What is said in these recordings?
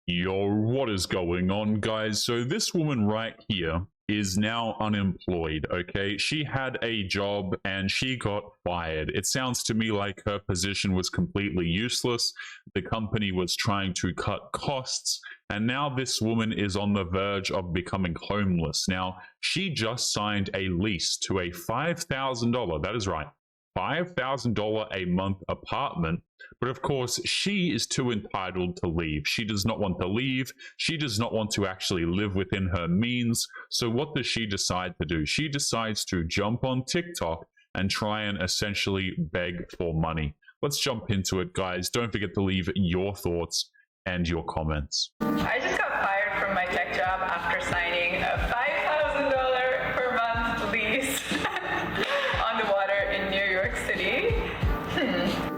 Yo, what is going on, guys? So this woman right here is now unemployed, okay? She had a job and she got fired. It sounds to me like her position was completely useless. The company was trying to cut costs, and now this woman is on the verge of becoming homeless. Now, she just signed a lease to a $5,000, that is right, $5,000 a month apartment. But of course, she is too entitled to leave. She does not want to leave. She does not want to actually live within her means. So what does she decide to do? She decides to jump on TikTok and try and essentially beg for money. Let's jump into it, guys. Don't forget to leave your thoughts and your comments. I just got fired from my tech job after signing a $5,000 per month lease on the water in New York City.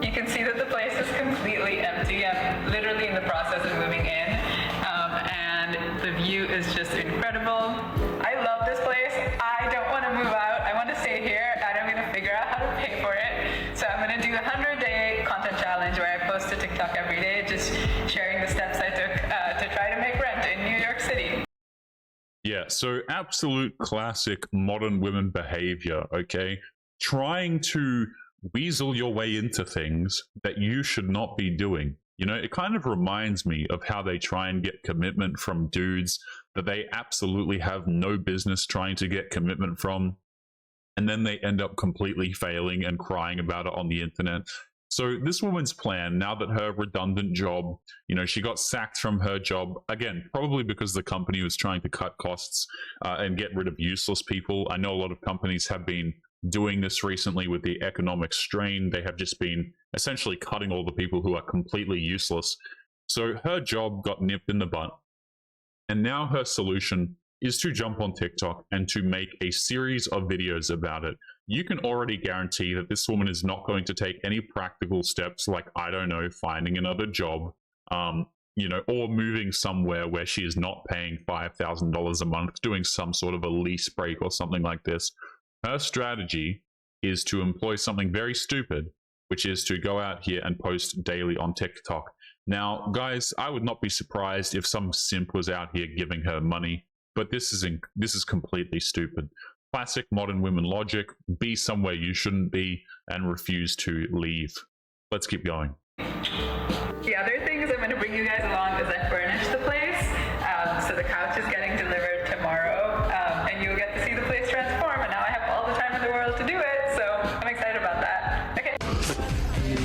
You can see that the place is completely empty. I'm literally in the process of moving in, and the view is just incredible. I love this place. I don't want to move out. I want to stay here, and I'm going to figure out how to pay for it. So I'm going to do a 100-day content challenge where I post to TikTok every day, just sharing the steps I took to try to make rent in New York City. Yeah, so absolute classic modern women behavior, okay? Trying to weasel your way into things that you should not be doing. You know, it kind of reminds me of how they try and get commitment from dudes that they absolutely have no business trying to get commitment from, and then they end up completely failing and crying about it on the internet. So this woman's plan, now that her redundant job, you know, she got sacked from her job, again, probably because the company was trying to cut costs and get rid of useless people. I know a lot of companies have been doing this recently with the economic strain. They have just been essentially cutting all the people who are completely useless. So her job got nipped in the butt. And now her solution is to jump on TikTok and to make a series of videos about it. You can already guarantee that this woman is not going to take any practical steps like, I don't know, finding another job, you know, or moving somewhere where she is not paying $5,000 a month, doing some sort of a lease break or something like this. Her strategy is to employ something very stupid, which is to go out here and post daily on TikTok. Now, guys, I would not be surprised if some simp was out here giving her money, but this is completely stupid. Classic modern women logic: be somewhere you shouldn't be and refuse to leave. Let's keep going. The other thing is I'm going to bring you guys along as I furnish the place. So the couch is getting delivered tomorrow, and you'll get to see the place transform. And now I have all the time in the world to do it, so I'm excited about that. Okay.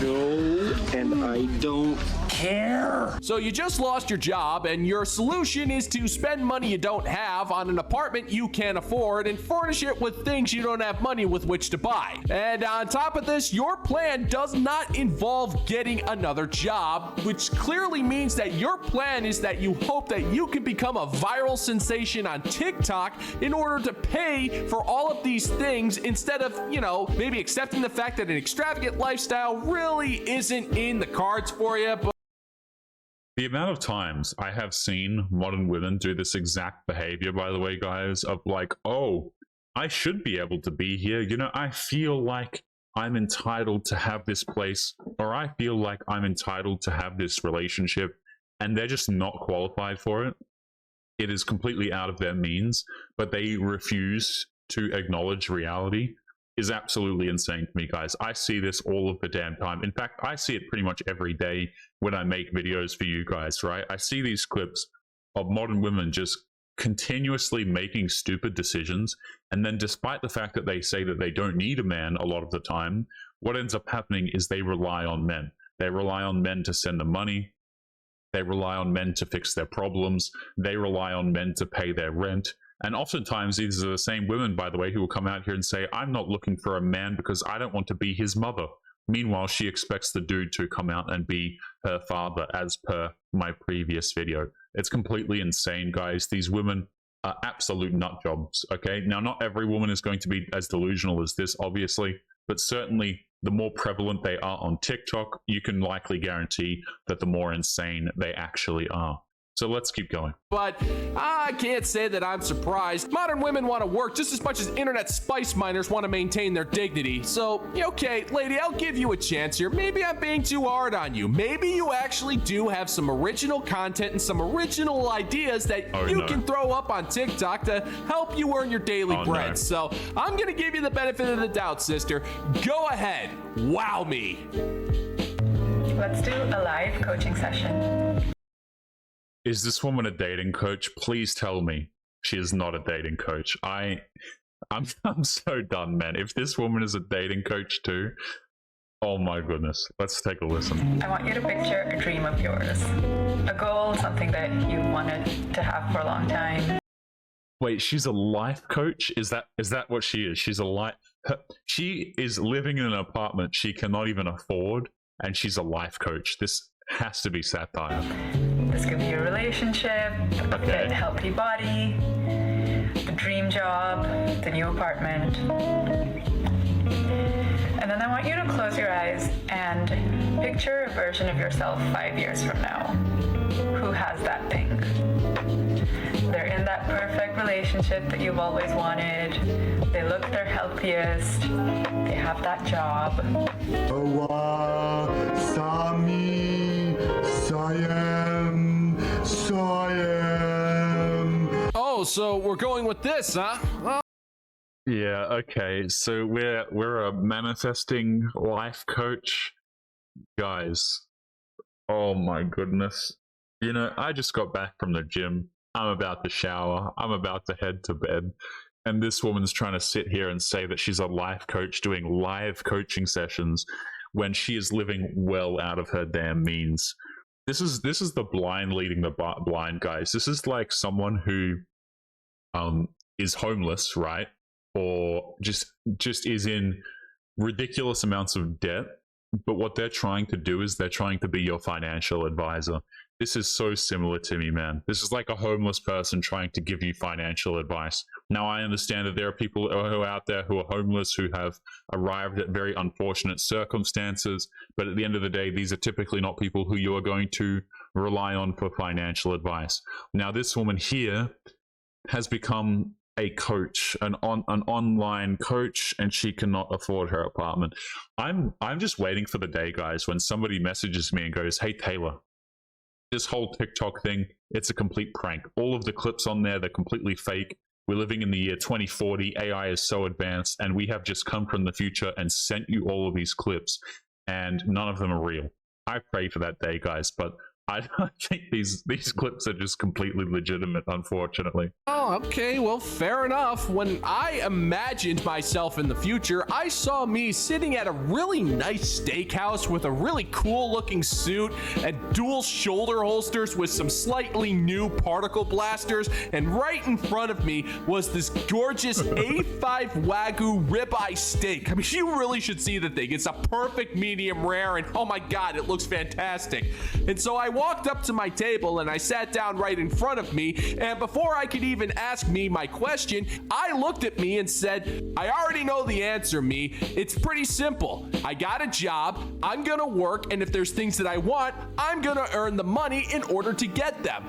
No, and I don't care. So you just lost your job, and your solution is to spend money you don't have on an apartment you can't afford and furnish it with things you don't have money with which to buy. And on top of this, your plan does not involve getting another job, which clearly means that your plan is that you hope that you can become a viral sensation on TikTok in order to pay for all of these things instead of, you know, maybe accepting the fact that an extravagant lifestyle really isn't in the cards for you. But the amount of times I have seen modern women do this exact behavior, by the way, guys, of like, oh, I should be able to be here. You know, I feel like I'm entitled to have this place, or I feel like I'm entitled to have this relationship, and they're just not qualified for it. It is completely out of their means, but they refuse to acknowledge reality. Is absolutely insane to me, guys. I see this all of the damn time. In fact, I see it pretty much every day when I make videos for you guys, right? I see these clips of modern women just continuously making stupid decisions, and then despite the fact that they say that they don't need a man a lot of the time, what ends up happening is they rely on men. They rely on men to send them money. They rely on men to fix their problems. They rely on men to pay their rent. And oftentimes, these are the same women, by the way, who will come out here and say, I'm not looking for a man because I don't want to be his mother. Meanwhile, she expects the dude to come out and be her father, as per my previous video. It's completely insane, guys. These women are absolute nut jobs, okay? Now, not every woman is going to be as delusional as this, obviously, but certainly the more prevalent they are on TikTok, you can likely guarantee that the more insane they actually are. So let's keep going. But I can't say that I'm surprised. Modern women want to work just as much as internet spice miners want to maintain their dignity. So, okay, lady, I'll give you a chance here. Maybe I'm being too hard on you. Maybe you actually do have some original content and some original ideas that you can throw up on TikTok to help you earn your daily bread. So I'm going to give you the benefit of the doubt, sister. Go ahead. Wow me. Let's do a live coaching session. Is this woman a dating coach? Please tell me she is not a dating coach. I'm so done, man. If this woman is a dating coach too, oh my goodness. Let's take a listen. I want you to picture a dream of yours, a goal, something that you wanted to have for a long time. Wait, she's a life coach? Is that what she is? She is living in an apartment she cannot even afford, and she's a life coach. This has to be satire. This could be a relationship, a fit, healthy body, the dream job, the new apartment. And then I want you to close your eyes and picture a version of yourself 5 years from now. Who has that thing? They're in that perfect relationship that you've always wanted. They look their healthiest. They have that job. Oh, so we're going with this, huh? Oh. Yeah, okay. So we're a manifesting life coach. Guys, oh my goodness. You know, I just got back from the gym. I'm about to shower. I'm about to head to bed. And this woman's trying to sit here and say that she's a life coach doing live coaching sessions when she is living well out of her damn means. This is the blind leading the blind, guys. This is like someone who is homeless, right? Or just is in ridiculous amounts of debt. But what they're trying to do is they're trying to be your financial advisor. This is so similar to me, man. This is like a homeless person trying to give you financial advice. Now, I understand that there are people who are out there who are homeless, who have arrived at very unfortunate circumstances. But at the end of the day, these are typically not people who you are going to rely on for financial advice. Now, this woman here has become a coach, an online coach, and she cannot afford her apartment. I'm just waiting for the day, guys, when somebody messages me and goes, "Hey, Taylor, this whole TikTok thing, it's a complete prank. All of the clips on there, they're completely fake. We're living in the year 2040. AI is so advanced, and we have just come from the future and sent you all of these clips, and none of them are real." I pray for that day, guys, but I think these clips are just completely legitimate, unfortunately. Oh, okay, well, fair enough. When I imagined myself in the future, I saw me sitting at a really nice steakhouse with a really cool looking suit and dual shoulder holsters with some slightly new particle blasters, and right in front of me was this gorgeous A5 Wagyu ribeye steak. I mean, you really should see the thing. It's a perfect medium rare, and oh my god, it looks fantastic. And so I walked up to my table and I sat down right in front of me, and before I could even ask me my question, I looked at me and said, "I already know the answer, me. It's pretty simple. I got a job, I'm gonna work, and if there's things that I want, I'm gonna earn the money in order to get them."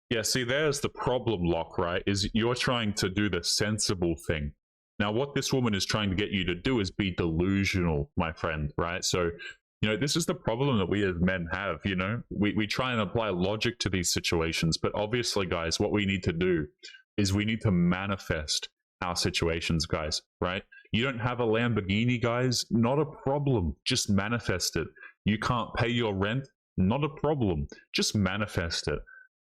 Yeah, see, there's the problem, Locke, right? Is you're trying to do the sensible thing. Now, what this woman is trying to get you to do is be delusional, my friend, right? So, you know, this is the problem that we as men have, you know? We try and apply logic to these situations, but obviously, guys, what we need to do is we need to manifest our situations, guys, right? You don't have a Lamborghini, guys? Not a problem. Just manifest it. You can't pay your rent? Not a problem. Just manifest it.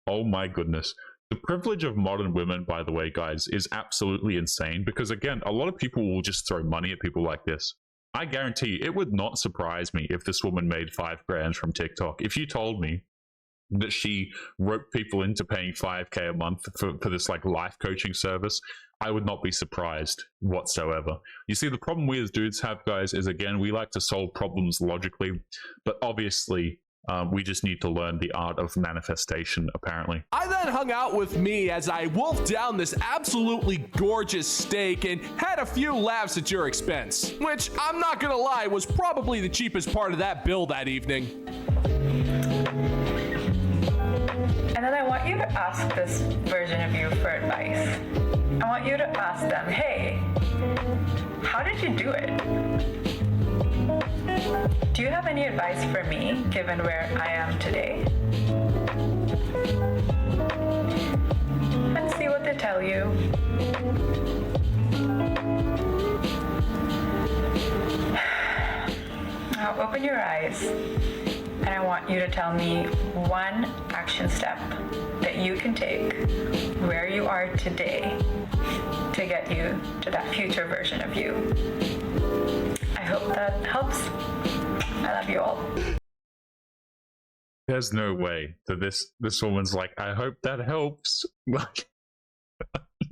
Oh my goodness. The privilege of modern women, by the way, guys, is absolutely insane because, again, a lot of people will just throw money at people like this. I guarantee you, it would not surprise me if this woman made $5,000 from TikTok. If you told me that she roped people into paying $5,000 a month for this like life coaching service, I would not be surprised whatsoever. You see, the problem we as dudes have, guys, is again, we like to solve problems logically, but obviously we just need to learn the art of manifestation, apparently. I then hung out with me as I wolfed down this absolutely gorgeous steak and had a few laughs at your expense, which I'm not gonna lie was probably the cheapest part of that bill that evening. And then to ask this version of you for advice. I want you to ask them, hey, how did you do it? Do you have any advice for me, given where I am today? And see what they tell you. Now open your eyes, and I want you to tell me one action step that you can take where you are today to get you to that future version of you. I hope that helps. I love you all. There's no way that this woman's like, I hope that helps. Like,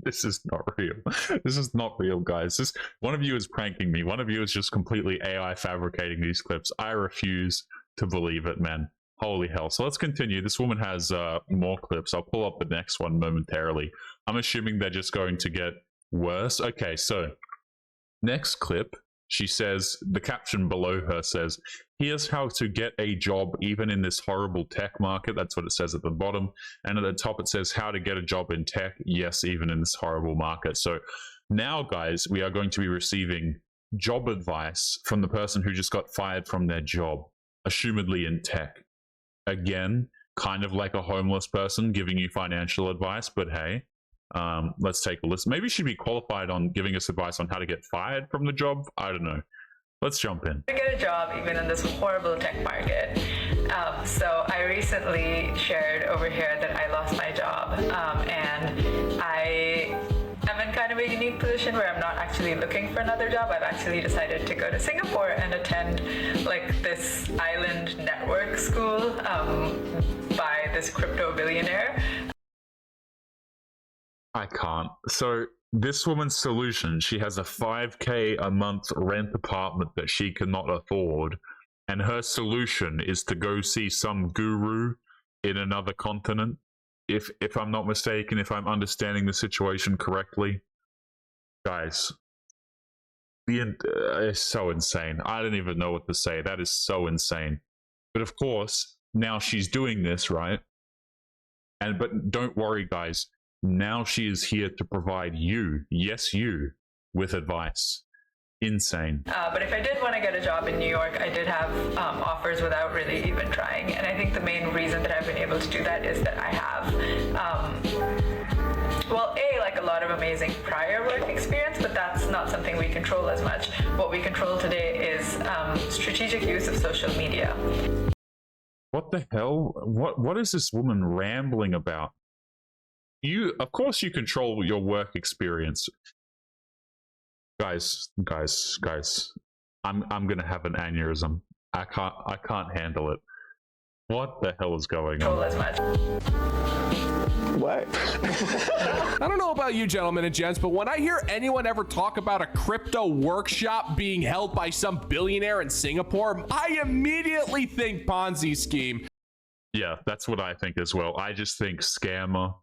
this is not real. This is not real, guys. One of you is pranking me. One of you is just completely AI fabricating these clips. I refuse to believe it, man. Holy hell. So let's continue. This woman has more clips. I'll pull up the next one momentarily. I'm assuming they're just going to get worse. Okay, so next clip, she says, the caption below her says, here's how to get a job even in this horrible tech market. That's what it says at the bottom. And at the top, it says how to get a job in tech. Yes, even in this horrible market. So now, guys, we are going to be receiving job advice from the person who just got fired from their job, assumedly in tech. Again, kind of like a homeless person giving you financial advice, but hey, let's take a listen. Maybe she'd be qualified on giving us advice on how to get fired from the job. I don't know. Let's jump in. To get a job even in this horrible tech market. So I recently shared over here that I lost my job, and I am in kind of a unique position where I'm not actually looking for another job. I've actually decided to go to Singapore and attend like this island network school by this crypto billionaire. I can't. So this woman's solution, she has a 5K a month rent apartment that she cannot afford. And her solution is to go see some guru in another continent. If I'm not mistaken, if I'm understanding the situation correctly. Guys, it's so insane. I don't even know what to say. That is so insane. But of course, now she's doing this, right? But don't worry, guys. Now she is here to provide you, yes, you, with advice. Insane. But if I did want to get a job in New York, I did have offers without really even trying. And I think the main reason that I've been able to do that is that I have, like a lot of amazing prior work experience, but that's not something we control as much. What we control today is strategic use of social media. What the hell? What is this woman rambling about? Of course you control your work experience. Guys, I'm gonna have an aneurysm. I can't handle it. What the hell is going on? What? I don't know about you gentlemen and gents, but when I hear anyone ever talk about a crypto workshop being held by some billionaire in Singapore, I immediately think Ponzi scheme. Yeah, that's what I think as well. I just think scammer.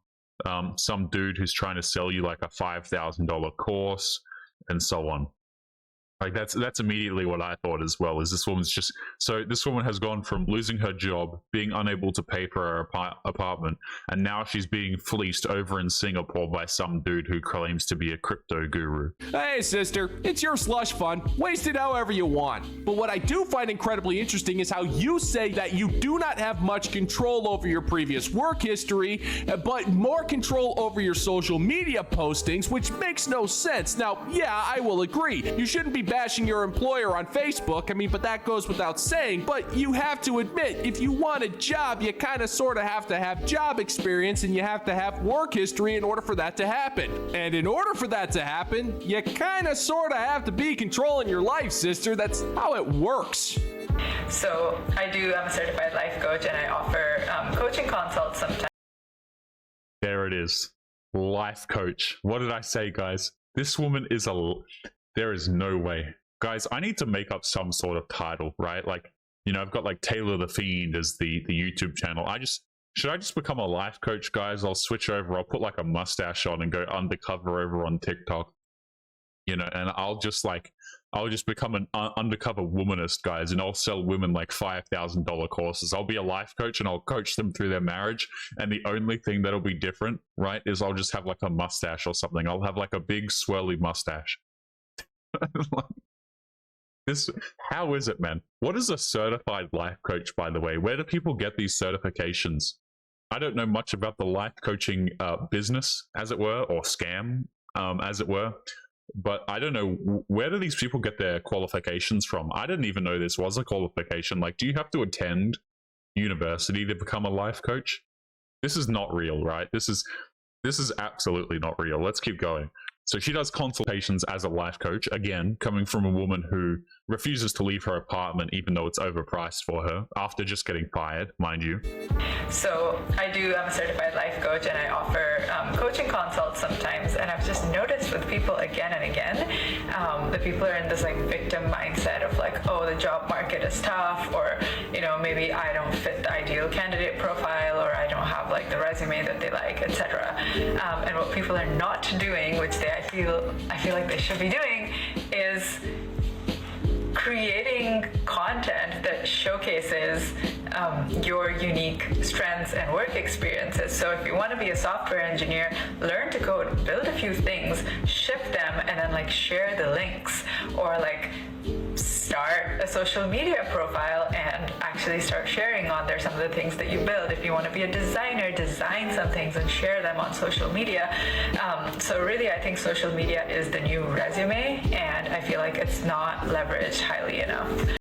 Some dude who's trying to sell you like a $5,000 course and so on. Like that's immediately what I thought as well. Is this woman's just this woman has gone from losing her job, being unable to pay for her apartment, and now she's being fleeced over in Singapore by some dude who claims to be a crypto guru. Hey sister, it's your slush fund. Waste it however you want. But what I do find incredibly interesting is how you say that you do not have much control over your previous work history, but more control over your social media postings, which makes no sense. Now, yeah, I will agree. You shouldn't be bashing your employer on Facebook. I mean, but that goes without saying. But you have to admit, if you want a job, you kind of sort of have to have job experience and you have to have work history in order for that to happen. And in order for that to happen, you kind of sort of have to be controlling your life, sister. That's how it works. So I do. I'm a certified life coach, and I offer coaching consults sometimes. There it is. Life coach. What did I say, guys? This woman is there is no way. Guys, I need to make up some sort of title, right? Like, you know, I've got like Taylor the Fiend as the YouTube channel. Should I just become a life coach, guys? I'll switch over. I'll put like a mustache on and go undercover over on TikTok. you know, and I'll just become an undercover womanist, guys, and I'll sell women like $5,000 courses. I'll be a life coach and I'll coach them through their marriage. And the only thing that'll be different, right, is I'll just have like a mustache or something. I'll have like a big swirly mustache. How is it, man? What is a certified life coach, by the way? Where do people get these certifications? I don't know much about the life coaching business, as it were, or scam, as it were. But I don't know, where do these people get their qualifications from? I didn't even know this was a qualification. Like, do you have to attend university to become a life coach? This is not real, right? This is absolutely not real. Let's keep going. So she does consultations as a life coach, again, coming from a woman who refuses to leave her apartment even though it's overpriced for her after just getting fired, mind you. So I'm a certified life coach, and I offer coaching consults sometimes, and I've just noticed with people again and again, the people are in this like victim mindset of like, oh, the job market is tough, or, you know, maybe I don't fit the ideal candidate profile, or I don't have like the resume that they like, etc. And what people are not doing, which I feel like they should be doing, is creating content that showcases your unique strengths and work experiences. So if you want to be a software engineer, learn to code, build a few things, ship them, and then like share the links, or like start a social media profile and actually start sharing on there some of the things that you build. If you want to be a designer, design some things and share them on social media. So really, I think social media is the new resume, and I feel like it's not leveraged highly enough.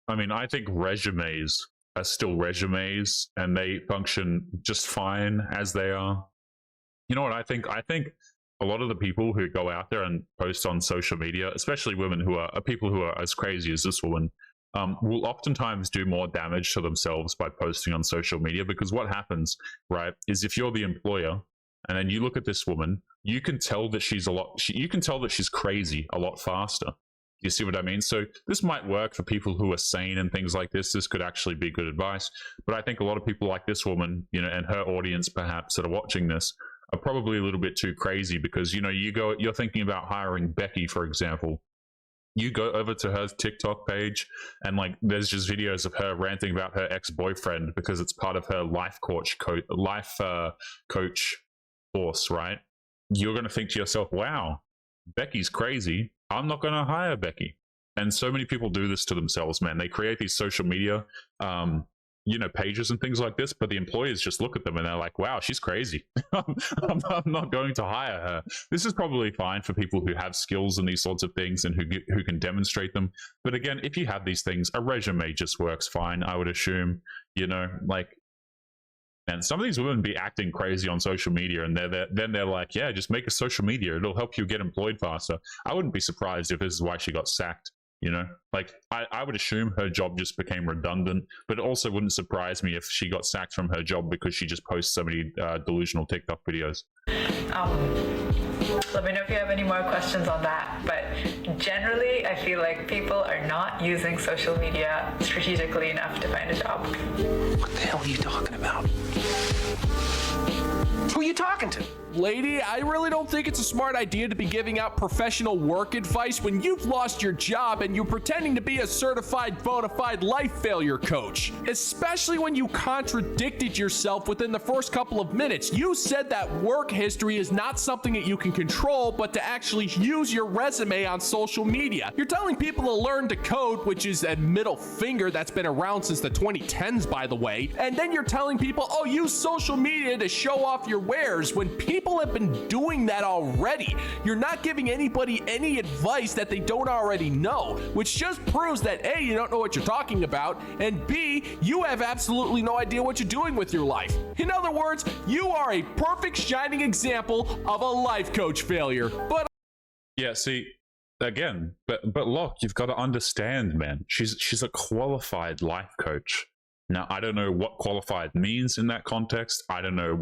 I mean, I think resumes are still resumes, and they function just fine as they are. You know what I think? I think a lot of the people who go out there and post on social media, especially women who are people who are as crazy as this woman, will oftentimes do more damage to themselves by posting on social media. Because what happens, right, is if you're the employer and then you look at this woman, you can tell that she's crazy a lot faster. You see what I mean? So this might work for people who are sane and things like this. This could actually be good advice. But I think a lot of people like this woman, you know, and her audience perhaps that are watching this, are probably a little bit too crazy, because, you know, you're thinking about hiring Becky, for example. You go over to her TikTok page and like there's just videos of her ranting about her ex-boyfriend because it's part of her life coach course, right? You're going to think to yourself, wow, Becky's crazy. I'm not going to hire Becky. And so many people do this to themselves, man. They create these social media pages and things like this, but the employers just look at them and they're like, wow, she's crazy. I'm not going to hire her. This is probably fine for people who have skills in these sorts of things and who can demonstrate them. But again, if you have these things, a resume just works fine, I would assume. You know, like, and some of these women be acting crazy on social media, and then they're like, yeah, just make a social media, it'll help you get employed faster. I wouldn't be surprised if this is why she got sacked. You know, like I would assume her job just became redundant, but it also wouldn't surprise me if she got sacked from her job because she just posts so many delusional TikTok videos. Let me know if you have any more questions on that. But generally, I feel like people are not using social media strategically enough to find a job. What the hell are you talking about? Who are you talking to? Lady, I really don't think it's a smart idea to be giving out professional work advice when you've lost your job and you're pretending to be a certified bona fide life failure coach. Especially when you contradicted yourself within the first couple of minutes. You said that work history is not something that you can control, but to actually use your resume on social media. You're telling people to learn to code, which is a middle finger that's been around since the 2010s, by the way. And then you're telling people, oh, use social media to show off your wares, when people have been doing that already. You're not giving anybody any advice that they don't already know, which just proves that A, you don't know what you're talking about, and B, you have absolutely no idea what you're doing with your life. In other words, you are a perfect shining example of a life coach failure. But yeah, see, again, but look, you've got to understand, man, she's a qualified life coach. Now, I don't know what qualified means in that context. I don't know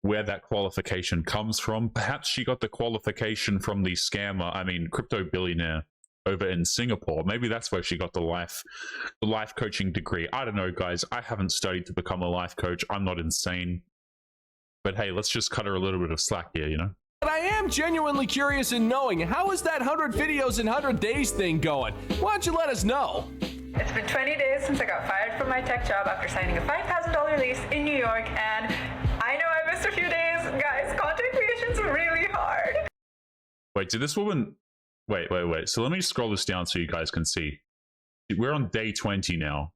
where that qualification comes from. Perhaps she got the qualification from the crypto billionaire over in Singapore. Maybe that's where she got the life coaching degree. I don't know, guys. I haven't studied to become a life coach. I'm not insane. But hey, let's just cut her a little bit of slack here, you know? But I am genuinely curious in knowing, how is that 100 videos in 100 days thing going? Why don't you let us know? It's been 20 days since I got fired from my tech job after signing a $5,000 lease in New York, and I know I missed a few days. Guys, content creation's really hard. Wait, did this woman... Wait. So let me scroll this down so you guys can see. We're on day 20 now.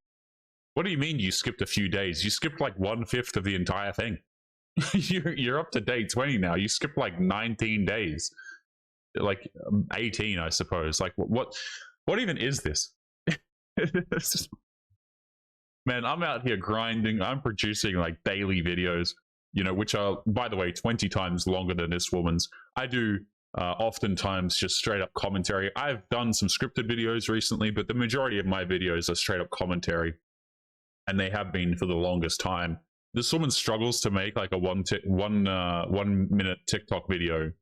What do you mean you skipped a few days? You skipped like 1/5 of the entire thing. You're up to day 20 now. You skipped like 19 days. Like 18, I suppose. Like what even is this? Man, I'm out here grinding. I'm producing like daily videos, you know, which are, by the way, 20 times longer than this woman's. I do oftentimes just straight up commentary. I've done some scripted videos recently, but the majority of my videos are straight up commentary, and they have been for the longest time. This woman struggles to make like a 1 minute TikTok video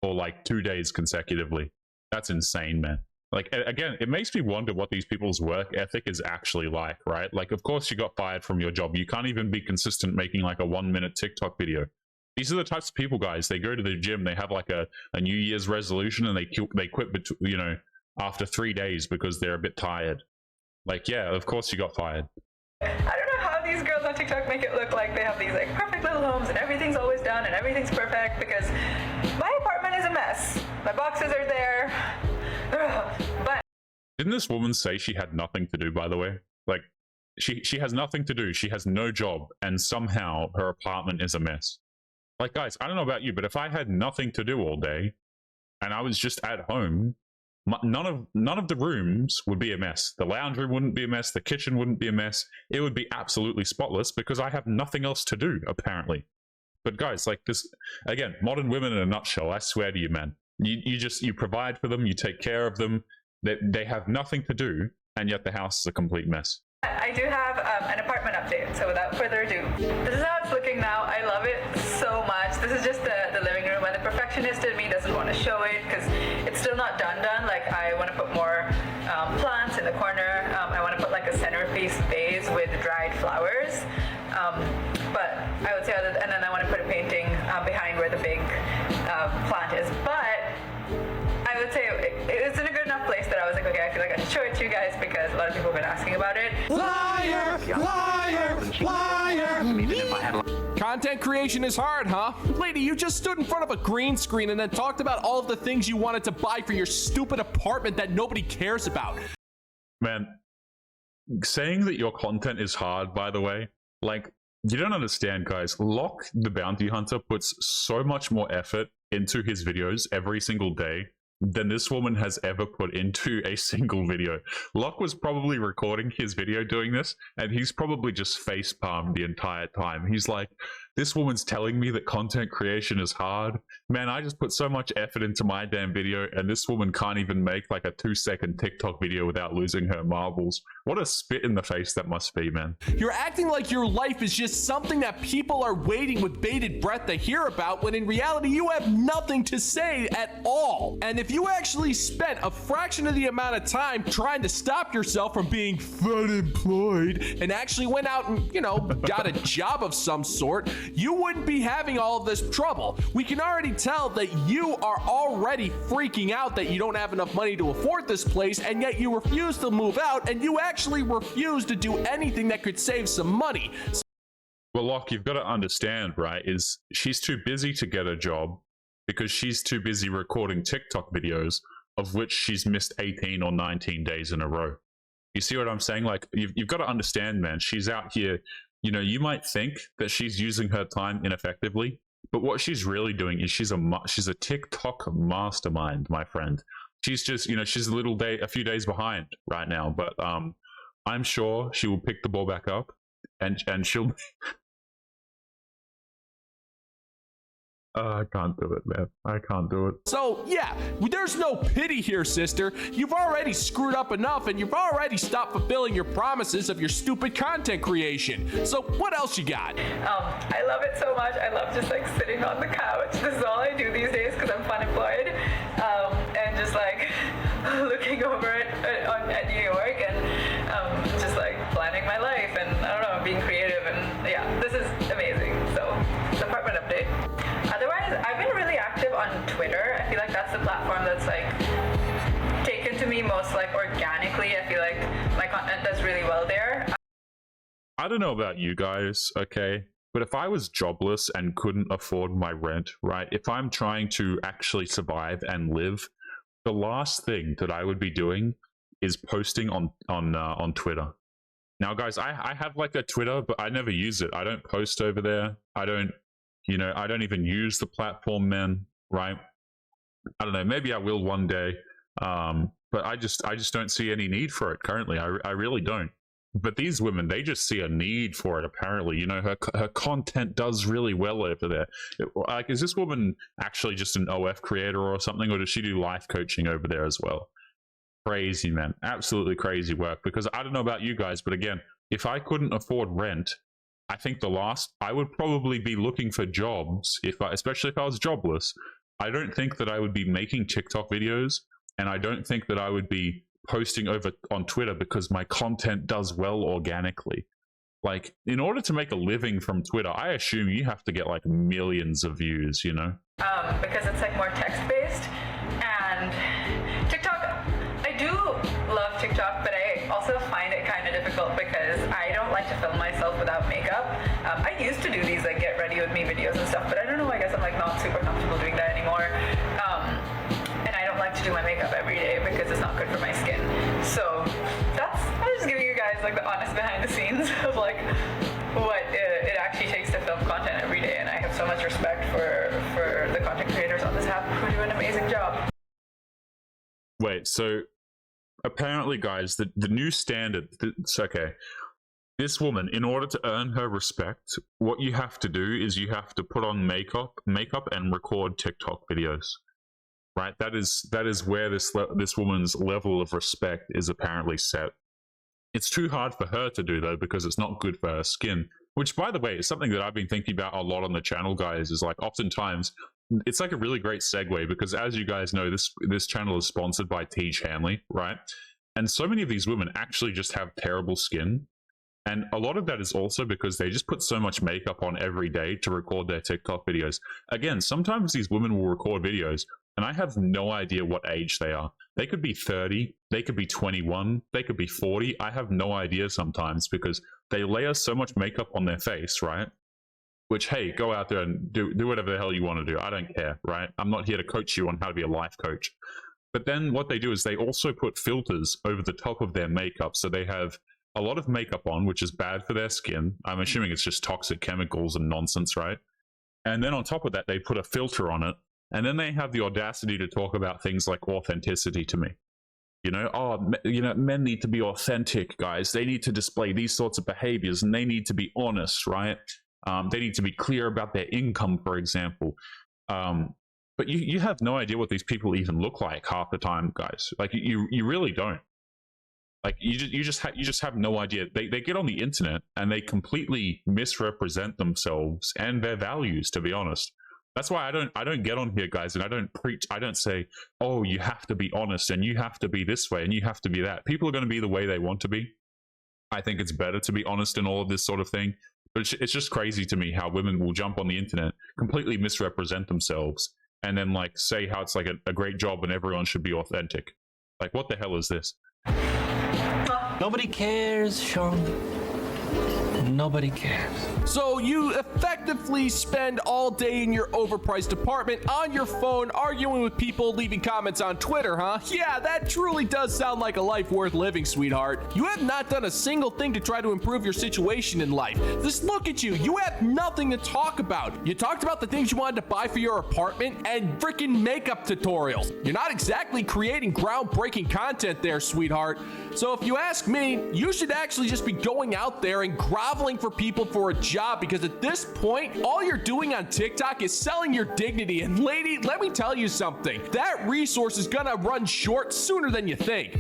for like 2 days consecutively. That's insane, man. Like, again, it makes me wonder what these people's work ethic is actually like, right? Like, of course you got fired from your job. You can't even be consistent making like a 1 minute TikTok video. These are the types of people, guys. They go to the gym, they have like a New Year's resolution, and they quit, you know, after 3 days because they're a bit tired. Like, yeah, of course you got fired. I don't know how these girls on TikTok make it look like they have these like perfect little homes and everything's always done and everything's perfect, because my apartment is a mess. My boxes are there. But didn't this woman say she had nothing to do, by the way? Like, she has nothing to do. She has no job, and somehow her apartment is a mess. Like, guys, I don't know about you, but if I had nothing to do all day and I was just at home, none of the rooms would be a mess. The lounge room wouldn't be a mess. The kitchen wouldn't be a mess. It would be absolutely spotless because I have nothing else to do, apparently. But guys, like this, again, modern women in a nutshell, I swear to you, man. You provide for them, you take care of them. They have nothing to do, and yet the house is a complete mess. I do have an apartment update, so without further ado, this is how it's looking now. I love it so much. This is just the living room, and the perfectionist in me doesn't want to show it because it's still not done. Like, I want to put more plants in the corner. I want to put like a centerpiece vase with dried flowers. But I would say, and then I want to put a painting behind where the big plant is. But I would say it's in a good enough place that I was like, okay, I feel like I should show it to you guys because a lot of people have been asking about it. Liar! Liar! Liar! Content creation is hard, huh? Lady, you just stood in front of a green screen and then talked about all of the things you wanted to buy for your stupid apartment that nobody cares about. Man, saying that your content is hard, by the way, like, you don't understand, guys. Locke the Bounty Hunter puts so much more effort into his videos every single day than this woman has ever put into a single video. Locke was probably recording his video doing this, and he's probably just face-palmed the entire time. He's like, this woman's telling me that content creation is hard. Man, I just put so much effort into my damn video, and this woman can't even make like a 2-second TikTok video without losing her marbles. What a spit in the face that must be, man. You're acting like your life is just something that people are waiting with bated breath to hear about, when in reality you have nothing to say at all. And if you actually spent a fraction of the amount of time trying to stop yourself from being unemployed and actually went out and, you know, got a job of some sort, you wouldn't be having all of this trouble. We can already tell that you are already freaking out that you don't have enough money to afford this place, and yet you refuse to move out, and you actually refuse to do anything that could save some money. Well, Locke, you've got to understand, right, is she's too busy to get a job because she's too busy recording TikTok videos, of which she's missed 18 or 19 days in a row. You see what I'm saying? Like, you've got to understand, man, she's out here. You know, you might think that she's using her time ineffectively, but what she's really doing is she's a TikTok mastermind, my friend. She's just, you know, she's a few days behind right now, but I'm sure she will pick the ball back up, and she'll. I can't do it, man. I can't do it. So, yeah, there's no pity here, sister. You've already screwed up enough, and you've already stopped fulfilling your promises of your stupid content creation. So, what else you got? I love it so much. I love just like sitting on the couch. This is all I do these days because I'm unemployed. And just like looking over at New York and just like planning my life and I don't know, being creative, and yeah, this is amazing. So, the apartment update. Otherwise, I've been really active on I don't know about you guys, okay? But if I was jobless and couldn't afford my rent, right? If I'm trying to actually survive and live, the last thing that I would be doing is posting on Twitter. Now, guys, I have like a Twitter, but I never use it. I don't post over there. I don't even use the platform, man. Right? I don't know. Maybe I will one day. But I just don't see any need for it currently. I really don't. But these women, they just see a need for it. Apparently, her content does really well over there. Like, is this woman actually just an OF creator or something, or does she do life coaching over there as well? Crazy, man. Absolutely crazy work. Because I don't know about you guys, but again, if I couldn't afford rent, I think I would probably be looking for jobs, especially if I was jobless. I don't think that I would be making TikTok videos, and I don't think that I would be posting over on Twitter because my content does well organically. Like, in order to make a living from Twitter, I assume you have to get like millions of views, Because it's like more text-based. And TikTok, I do love TikTok, but I also find it kind of difficult because I don't like to film myself without makeup. I used to do these like get ready with me videos and stuff, but I don't know, I guess I'm like not super comfortable doing that anymore. And I don't like to do my makeup every day because it's not good for my skin. So I'm just giving you guys like the honest behind the scenes of like what it actually takes to film content every day. And I have so much respect for the content creators on this app who do an amazing job. Wait, so apparently, guys, the new standard, it's okay. This woman, in order to earn her respect, what you have to do is you have to put on makeup and record TikTok videos. Right? That is where this woman's level of respect is apparently set. It's too hard for her to do, though, because it's not good for her skin. Which, by the way, is something that I've been thinking about a lot on the channel, guys, is like oftentimes it's like a really great segue because, as you guys know, this channel is sponsored by Tej Hanley, right? And so many of these women actually just have terrible skin. And a lot of that is also because they just put so much makeup on every day to record their TikTok videos. Again, sometimes these women will record videos and I have no idea what age they are. They could be 30, they could be 21, they could be 40. I have no idea sometimes because they layer so much makeup on their face, right? Which, hey, go out there and do whatever the hell you want to do. I don't care, right? I'm not here to coach you on how to be a life coach. But then what they do is they also put filters over the top of their makeup. So they have a lot of makeup on, which is bad for their skin. I'm assuming it's just toxic chemicals and nonsense, right? And then on top of that, they put a filter on it. And then they have the audacity to talk about things like authenticity to me. Men need to be authentic, guys. They need to display these sorts of behaviors and they need to be honest, right? They need to be clear about their income, for example. But you have no idea what these people even look like half the time, guys. Like you really don't. Like you just have no idea. They get on the internet and they completely misrepresent themselves and their values, to be honest. That's why I don't get on here, guys, and I don't preach. I don't say, oh, you have to be honest and you have to be this way and you have to be that. People are going to be the way they want to be. I think it's better to be honest in all of this sort of thing. But it's just crazy to me how women will jump on the internet, completely misrepresent themselves, and then like say how it's like a great job and everyone should be authentic. Like, what the hell is this? Nobody cares, Sean. Nobody cares. So you effectively spend all day in your overpriced apartment on your phone arguing with people, leaving comments on Twitter, huh? Yeah, that truly does sound like a life worth living, sweetheart. You have not done a single thing to try to improve your situation in life. Just look at you. You have nothing to talk about. You talked about the things you wanted to buy for your apartment and freaking makeup tutorials. You're not exactly creating groundbreaking content there, sweetheart. So if you ask me, you should actually just be going out there and groveling for people for a job, because at this point, all you're doing on TikTok is selling your dignity. And lady, let me tell you something. That resource is gonna run short sooner than you think.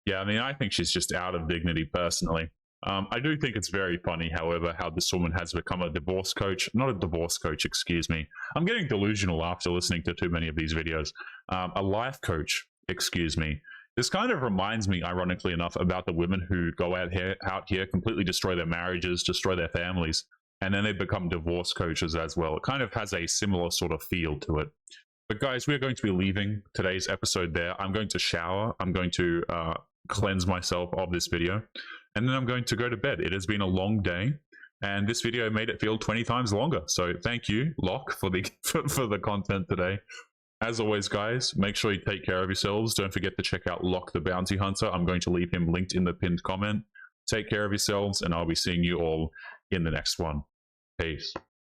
Yeah, I mean, I think she's just out of dignity personally. I do think it's very funny, however, how this woman has become a divorce coach. Not a divorce coach, excuse me. I'm getting delusional after listening to too many of these videos. A life coach, excuse me. This kind of reminds me, ironically enough, about the women who go out here, completely destroy their marriages, destroy their families, and then they become divorce coaches as well. It kind of has a similar sort of feel to it. But guys, we're going to be leaving today's episode there. I'm going to shower. I'm going to cleanse myself of this video. and then I'm going to go to bed. It has been a long day, and this video made it feel 20 times longer. So thank you, Locke, for the for the content today. As always, guys, make sure you take care of yourselves. Don't forget to check out Locke the Bounty Hunter. I'm going to leave him linked in the pinned comment. Take care of yourselves, and I'll be seeing you all in the next one. Peace.